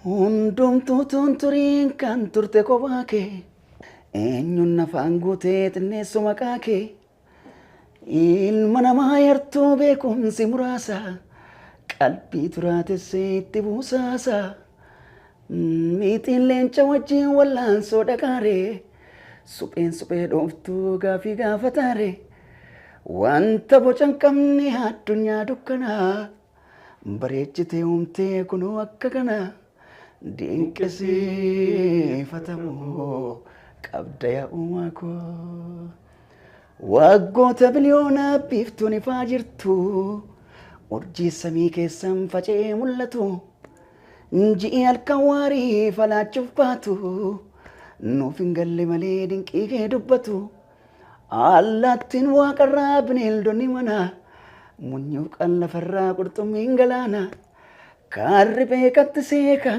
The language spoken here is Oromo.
Hundumtuu tunturiin kan turte kophaa kee eenyuun afaan guutee xinneessu maqaa kee ilma namaa yartuu beekumsi muraasa qalbii turaatessee itti buusaasa miixiin leenca wajjin wallaansoo dhaqaaree suphee dhooftuu gaafii gaafataare wanta bocan qabne addunyaa dukkanaa bareechitee uumtee kunoo akka kanaa. Dinqisiifatamoo qabda yaa uumaa koo waggoota biliyoona biiftuun ifaa jirtu urjii samii keessan faca'ee mul'atu ji'i halkan waarii falaachuuf baatu nuuf hin galle malee dinqii kee dubbatu allaattiin waaqarraa bineeldonni mana munyuuqan lafarraa qurxummiin galaana kan riphee kattisee kan